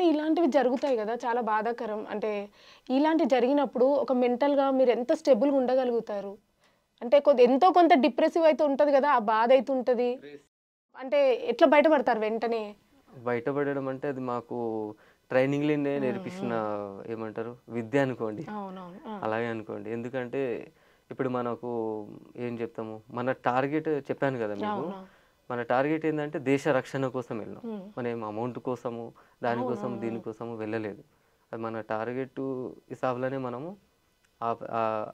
ఇలాంటివి జరుగుతాయి గదా! చాలా బాధాకరం. అంటే ఇలాంటివి జరిగినప్పుడు ఒక మెంటల్‌గా మీరు ఎంత స్టేబుల్‌గా ఉండగలుగుతారు? అంటే ఎంతో కొంత డిప్రెసివ్ అయితే ఉంటది గదా! ఆ బాధ అయితే ఉంటది. అంటే ఎట్లా బయటపడతారు వెంటనే? బయటపడడం అంటే అది మాకు ట్రైనింగ్‌లోనే హ్మ్. నేర్పించిన హ్మ్. ఏమంటారు విద్య అనుకోండి. అవునవును. ఆ! అలాగే అనుకోండి. ఎందుకంటే ఇప్పుడు మనకు ఏం చెప్తాము, మన టార్గెట్ చెప్పాను గదా మీకు. అవునవును. మన టార్గెట్ ఏందంటే దేశ రక్షణ కోసం వెళ్ళినాం. హ్మ్. మనం అమౌంట్ కోసము, దానికోసం, అవునవును. దీనికోసము వెళ్ళలేదు. అది మన టార్గెట్ హిసాబులోనే మనము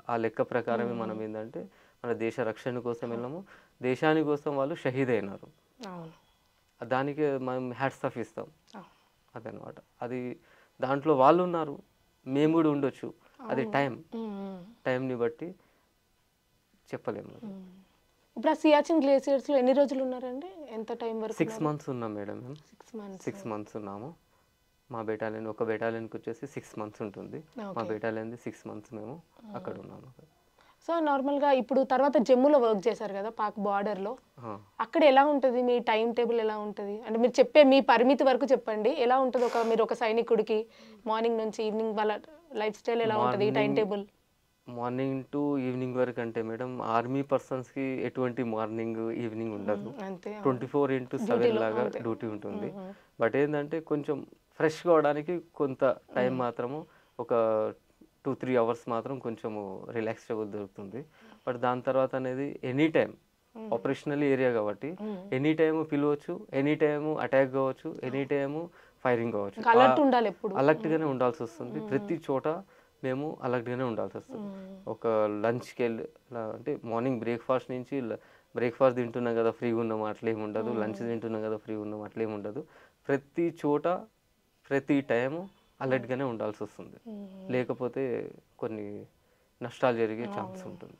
ఆ లెక్క ప్రకారమే మనం హ్మ్. ఏందంటే మన దేశ రక్షణ కోసం హ్మ్. వెళ్ళాము. దేశాని కోసం వాళ్ళు షహీద్ అయినారు. అవును. దానికి మనం హ్యాట్స్ ఆఫ్ ఇస్తాం. అవును. అదనమాట. అది దాంట్లో వాళ్ళున్నారు. మేము గూడా ఉండొచ్చు. అది అవును. టైం. హ్మ్. హ్మ్. టైంని బట్టి చెప్పలేము అది. హ్మ్. ఇప్పుడు ఆ సియాచిన్ గ్లేసియర్స్‌లో ఎన్ని రోజులున్నారండి? ఎంత టైం 6 వరకున్నారు? మంత్స్ ఉన్నాం మేడం మేము. 6 మంత్స్. 6 మంత్స్ ఉన్నాము. మా బెటాలియన్ ఒక బెటాలియన్‌కొచ్చేసి 6 మంత్స్ ఉంటుంది. మా ఓకే. బెటాలియన్‌ది 6 మంత్స్ మేము హ్మ్. అక్కడ ఉన్నాము. సో, నార్మల్‌గా ఇప్పుడు తర్వాత జమ్మూలో వర్క్ చేశారు గదా! పాక్ బార్డర్‌లో. ఆ! అక్కడ ఎలా ఉంటది? మీ టైమ్ టేబుల్ ఎలా ఉంటది? అంటే మీరు చెప్పే మీ పరిమితి వరకు చెప్పండి. ఎలా ఉంటది మీరు ఒక సైనికుడికి మార్నింగ్ నుంచి ఈవినింగ్ వాళ్ళ లైఫ్ స్టైల్ ఎలా ఉంటది? ఈ time morning table? Morning to evening వరకంటే మేడం ఆర్మీ పర్సన్స్‌కి ఎటువంటి మార్నింగ్, ఈవినింగ్ హ్మ్. ఉండదు. అంతే. అవును. 24/7 డ్యూటీలో లాగా అంతే. డ్యూటీ ఉంటుంది. హ్మ్. హ్మ్. బట్ ఏందంటే కొంచెం ఫ్రెష్ కావడానికి కొంత టైం హ్మ్. మాత్రము ఒక 2, 3 అవర్స్ మాత్రం కొంచెము రిలాక్స్‌గా దొరుకుతుంది. బట్ దాని తర్వాత అనేది ఎనీ టైమ్ హ్మ్. ఆపరేషనల్ ఏరియా కాబట్టి హ్మ్. ఎనీ టైమ్ పిలవచ్చు, ఎనీ టైమ్ అటాక్ కావచ్చు, ఎనీ అవును. టైమ్ ఫైరింగ్ కావచ్చు. ఇంకా అలర్ట్ ఉండాలెప్పుడు. హ్మ్. అలర్ట్‌గానే ఉండాల్సొస్తుంది. హ్మ్. ప్రతి చోట మేము అలర్ట్‌గానే ఉండాల్సొస్తది. హ్మ్. ఒక లంచ్‌కెళ్ళి అంటే మార్నింగ్ బ్రేక్‌ఫాస్ట్ నుంచి బ్రేక్‌ఫాస్ట్ తింటున్నాం గదా! ఫ్రీగున్నాం అట్లేముండదు. లంచ్ హ్మ్. తింటున్నాం గదా! ఫ్రీగున్నాం అట్లేముండదు. ప్రతి చోట, ప్రతి టైము హ్మ్. అలర్ట్‌గానే ఉండాల్సొస్తుంది. హ్మ్. లేకపోతే కొన్ని నష్టాలు జరిగే ఛాన్స్ అవును. ఉంటుంది.